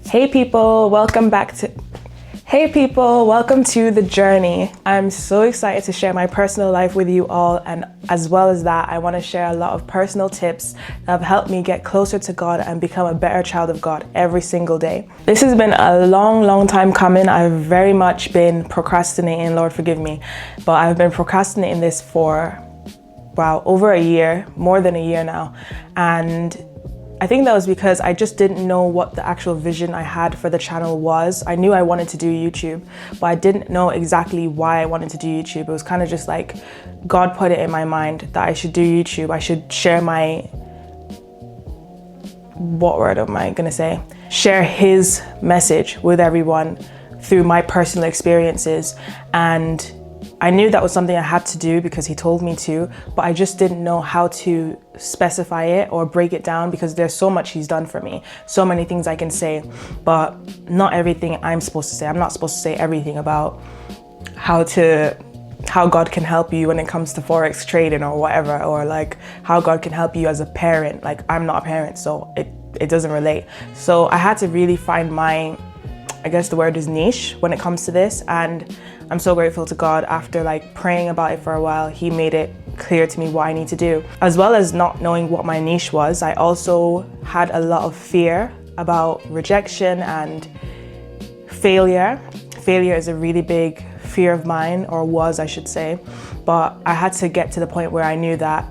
Hey people, welcome to The Journey. I'm so excited to share my personal life with you all, and as well as that, I want to share a lot of personal tips that have helped me get closer to God and become a better child of God every single day. This has been a long time coming. I've very much been procrastinating, Lord forgive me, but I've been procrastinating this for, over a year, more than a year now. And I think that was because I just didn't know what the actual vision I had for the channel was. I knew I wanted to do YouTube, but I didn't know exactly why I wanted to do YouTube. It was kind of just like God put it in my mind that I should do YouTube. I should share share His message with everyone through my personal experiences. And I knew that was something I had to do because He told me to, but I just didn't know how to specify it or break it down because there's so much He's done for me, so many things I can say, but not everything I'm supposed to say. I'm not supposed to say everything about how God can help you when it comes to Forex trading or whatever, or like how God can help you as a parent. Like, I'm not a parent, so it doesn't relate. So I had to really find my, I guess the word is niche when it comes to this, and I'm so grateful to God. After like praying about it for a while, He made it clear to me what I need to do. As well as not knowing what my niche was, I also had a lot of fear about rejection and failure. Failure is a really big fear of mine, or was, I should say, but I had to get to the point where I knew that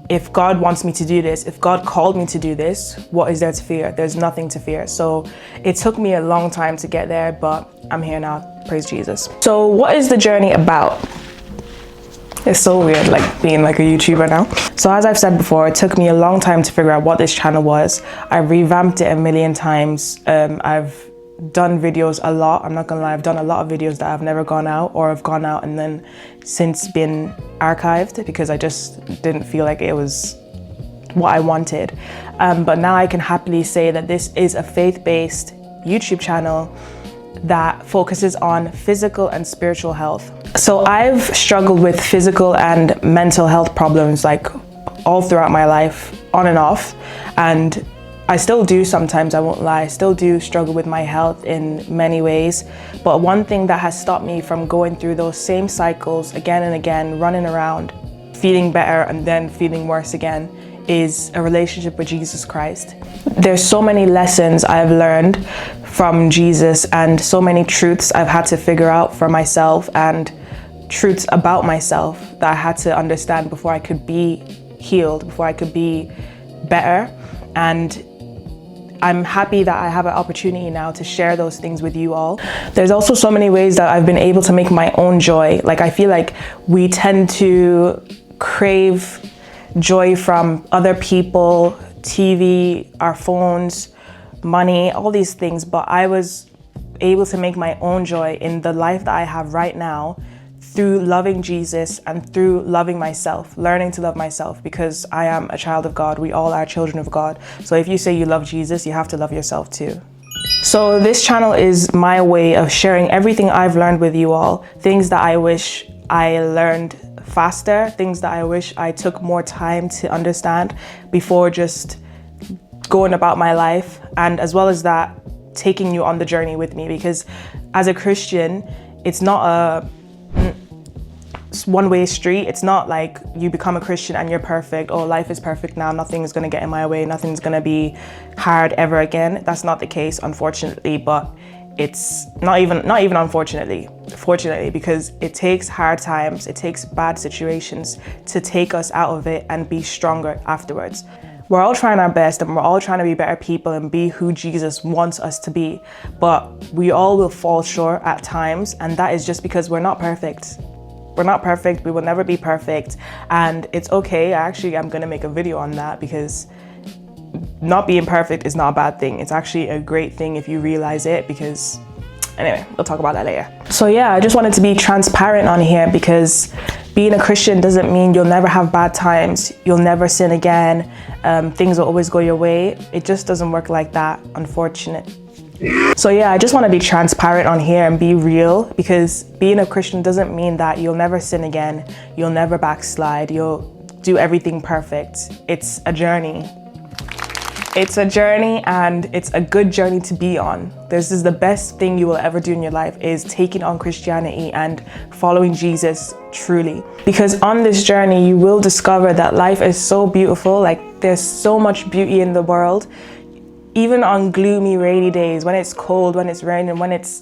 if God wants me to do this, if God called me to do this, what is there to fear? There's nothing to fear. So it took me a long time to get there, but I'm here now, praise Jesus. So what is The Journey about? It's so weird, like being like a YouTuber now. So as I've said before, it took me a long time to figure out what this channel was. I revamped it a million times. I've done videos a lot. I'm not gonna lie, I've done a lot of videos that have never gone out, or have gone out and then since been archived because I just didn't feel like it was what I wanted. But now I can happily say that this is a faith-based YouTube channel that focuses on physical and spiritual health. So I've struggled with physical and mental health problems like all throughout my life, on and off, and I still do sometimes, I won't lie. I still do struggle with my health in many ways. But one thing that has stopped me from going through those same cycles again and again, running around, feeling better and then feeling worse again, is a relationship with Jesus Christ. There's so many lessons I've learned from Jesus and so many truths I've had to figure out for myself and truths about myself that I had to understand before I could be healed, before I could be better. And I'm happy that I have an opportunity now to share those things with you all. There's also so many ways that I've been able to make my own joy. Like, I feel like we tend to crave joy from other people, TV, our phones, money, all these things. But I was able to make my own joy in the life that I have right now through loving Jesus and through loving myself, learning to love myself, because I am a child of God. We all are children of God. So if you say you love Jesus, you have to love yourself too. So this channel is my way of sharing everything I've learned with you all, things that I wish I learned faster, things that I wish I took more time to understand before just going about my life, and as well as that, taking you on the journey with me, because as a Christian, it's not a one-way street. It's not like you become a Christian and you're perfect. Oh, life is perfect now. Nothing is going to get in my way. Nothing's going to be hard ever again. That's not the case, unfortunately. But it's not even unfortunately, fortunately, because it takes hard times. It takes bad situations to take us out of it and be stronger afterwards. We're all trying our best and we're all trying to be better people and be who Jesus wants us to be. But we all will fall short at times, and that is just because we're not perfect. We're not perfect, we will never be perfect, and it's okay. I'm gonna make a video on that, because not being perfect is not a bad thing. It's actually a great thing if you realize it, because anyway, we'll talk about that later. So yeah, I just wanted to be transparent on here, because being a Christian doesn't mean you'll never have bad times, you'll never sin again, things will always go your way. It just doesn't work like that, unfortunately. So yeah, I just want to be transparent on here and be real, because being a Christian doesn't mean that you'll never sin again, you'll never backslide, you'll do everything perfect. It's a journey. It's a journey, and it's a good journey to be on. This is the best thing you will ever do in your life, is taking on Christianity and following Jesus truly. Because on this journey, you will discover that life is so beautiful. Like, there's so much beauty in the world. Even on gloomy, rainy days, when it's cold, when it's raining, when it's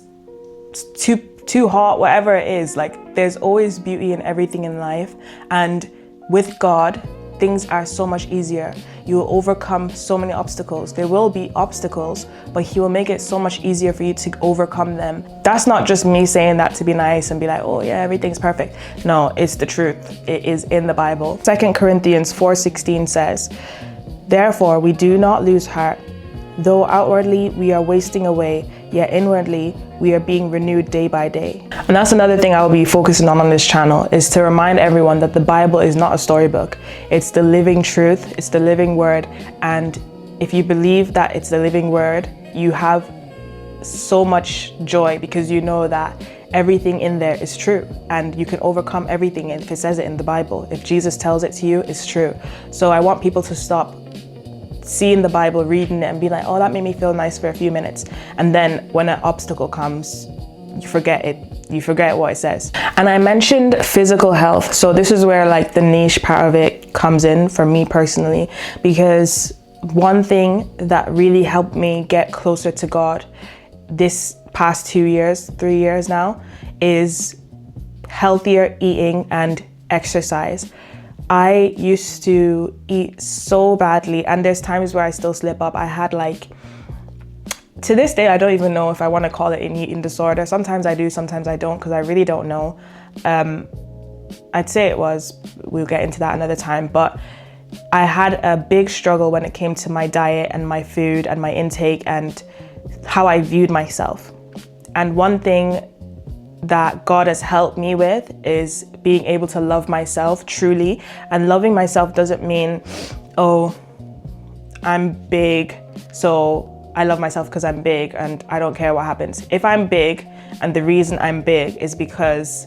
too hot, whatever it is, like, there's always beauty in everything in life. And with God, things are so much easier. You will overcome so many obstacles. There will be obstacles, but He will make it so much easier for you to overcome them. That's not just me saying that to be nice and be like, oh yeah, everything's perfect. No, it's the truth. It is in the Bible. 2 Corinthians 4:16 says, therefore we do not lose heart. Though outwardly we are wasting away, yet inwardly we are being renewed day by day. And that's another thing I'll be focusing on this channel, is to remind everyone that the Bible is not a storybook. It's the living truth, it's the living word. And if you believe that it's the living word, you have so much joy, because you know that everything in there is true, and you can overcome everything if it says it in the Bible. If Jesus tells it to you, it's true. So I want people to stop seeing the Bible, reading it, and be like, oh, that made me feel nice for a few minutes. And then when an obstacle comes, you forget it. You forget what it says. And I mentioned physical health. So this is where like the niche part of it comes in for me personally, because one thing that really helped me get closer to God this past 2 years, 3 years now, is healthier eating and exercise. I used to eat so badly, and there's times where I still slip up. I had like, to this day, I don't even know if I want to call it an eating disorder. Sometimes I do, sometimes I don't, because I really don't know. I'd say it was. We'll get into that another time. But I had a big struggle when it came to my diet and my food and my intake and how I viewed myself. And one thing that God has helped me with is being able to love myself truly. And loving myself doesn't mean, oh, I'm big, so I love myself because I'm big and I don't care what happens. If I'm big and the reason I'm big is because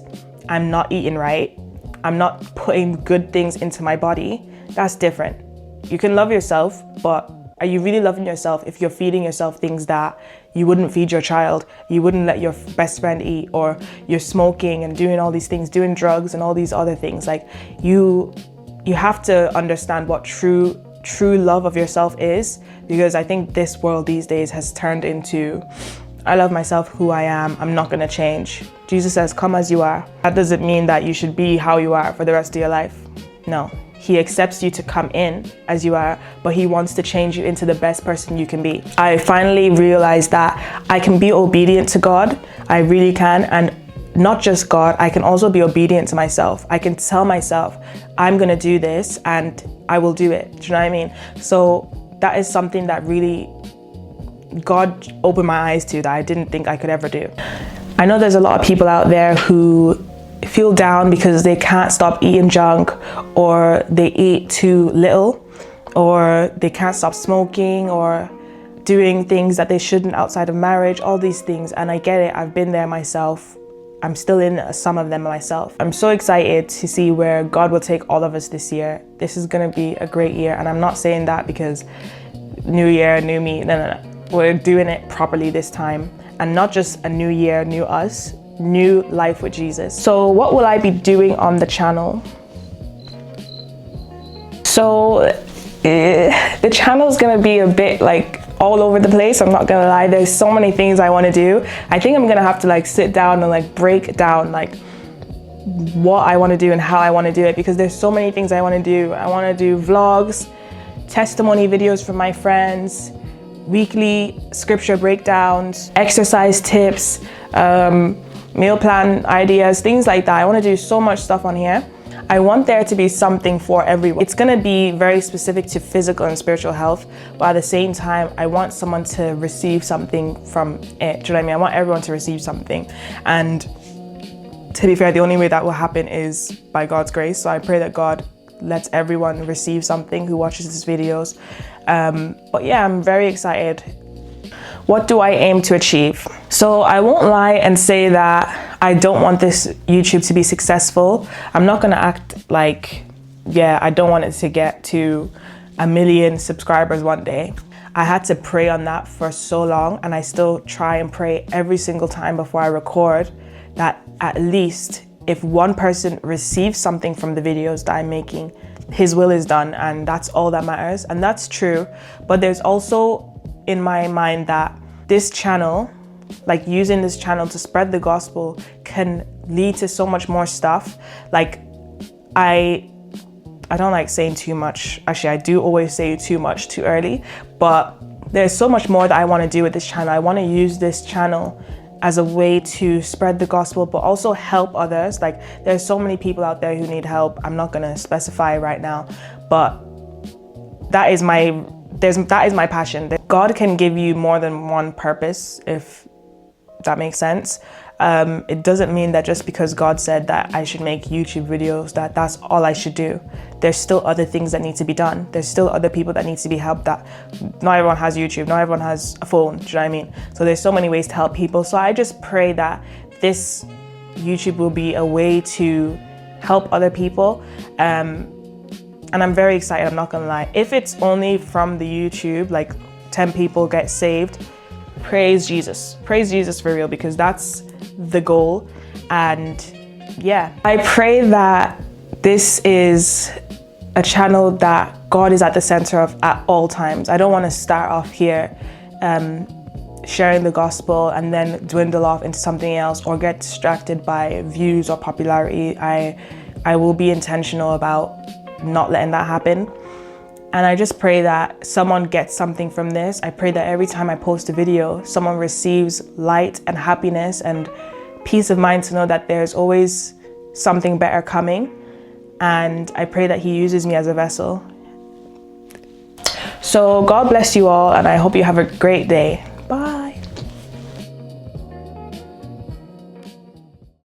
I'm not eating right, I'm not putting good things into my body, that's different. You can love yourself, but are you really loving yourself if you're feeding yourself things that you wouldn't feed your child, you wouldn't let your best friend eat, or you're smoking and doing all these things, doing drugs and all these other things? Like, you have to understand what true love of yourself is, because I think this world these days has turned into, I love myself who I am, I'm not gonna change. Jesus says, come as you are. That doesn't mean that you should be how you are for the rest of your life. No. He accepts you to come in as you are, but He wants to change you into the best person you can be. I finally realized that I can be obedient to God. I really can. And not just God, I can also be obedient to myself. I can tell myself, I'm gonna do this and I will do it. Do you know what I mean? So that is something that really God opened my eyes to, that I didn't think I could ever do. I know there's a lot of people out there who feel down because they can't stop eating junk, or they eat too little, or they can't stop smoking, or doing things that they shouldn't outside of marriage, all these things. And I get it, I've been there myself. I'm still in some of them myself. I'm so excited to see where God will take all of us this year. This is gonna be a great year, and I'm not saying that because new year, new me. No. We're doing it properly this time, and not just a new year, new us, new life with Jesus. So what will I be doing on the channel? So the channel is gonna be a bit like all over the place, I'm not gonna lie. There's so many things I want to do. I think I'm gonna have to like sit down and like break down like what I want to do and how I want to do it, because there's so many things I want to do. I want to do vlogs, testimony videos from my friends, weekly scripture breakdowns, exercise tips, meal plan ideas, things like that. I want to do so much stuff on here. I want there to be something for everyone. It's going to be very specific to physical and spiritual health, but at the same time, I want someone to receive something from it. Do you know what I mean? I want everyone to receive something. And to be fair, the only way that will happen is by God's grace. So I pray that God lets everyone receive something who watches these videos. But yeah, I'm very excited. What do I aim to achieve? So I won't lie and say that I don't want this YouTube to be successful. I'm not gonna act like, yeah, I don't want it to get to 1 million subscribers one day. I had to pray on that for so long, and I still try and pray every single time before I record that at least if one person receives something from the videos that I'm making, His will is done, and that's all that matters. And that's true. But there's also in my mind that this channel, like using this channel to spread the gospel, can lead to so much more stuff. Like I don't like saying too much. Actually, I do always say too much too early, but there's so much more that I want to do with this channel. I want to use this channel as a way to spread the gospel, but also help others. Like there's so many people out there who need help. I'm not going to specify right now, but that is my passion. God can give you more than one purpose, if that makes sense. It doesn't mean that just because God said that I should make YouTube videos, that that's all I should do. There's still other things that need to be done. There's still other people that need to be helped. That not everyone has YouTube, not everyone has a phone, do you know what I mean? So there's so many ways to help people. So I just pray that this YouTube will be a way to help other people. And I'm very excited, I'm not gonna lie. If it's only from the YouTube, like 10 people get saved, praise Jesus. Praise Jesus for real, because that's the goal. And yeah, I pray that this is a channel that God is at the center of at all times. I don't want to start off here sharing the gospel and then dwindle off into something else or get distracted by views or popularity. I will be intentional about not letting that happen. And I just pray that someone gets something from this. I pray that every time I post a video, someone receives light and happiness and peace of mind to know that there's always something better coming. And I pray that He uses me as a vessel. So God bless you all, and I hope you have a great day.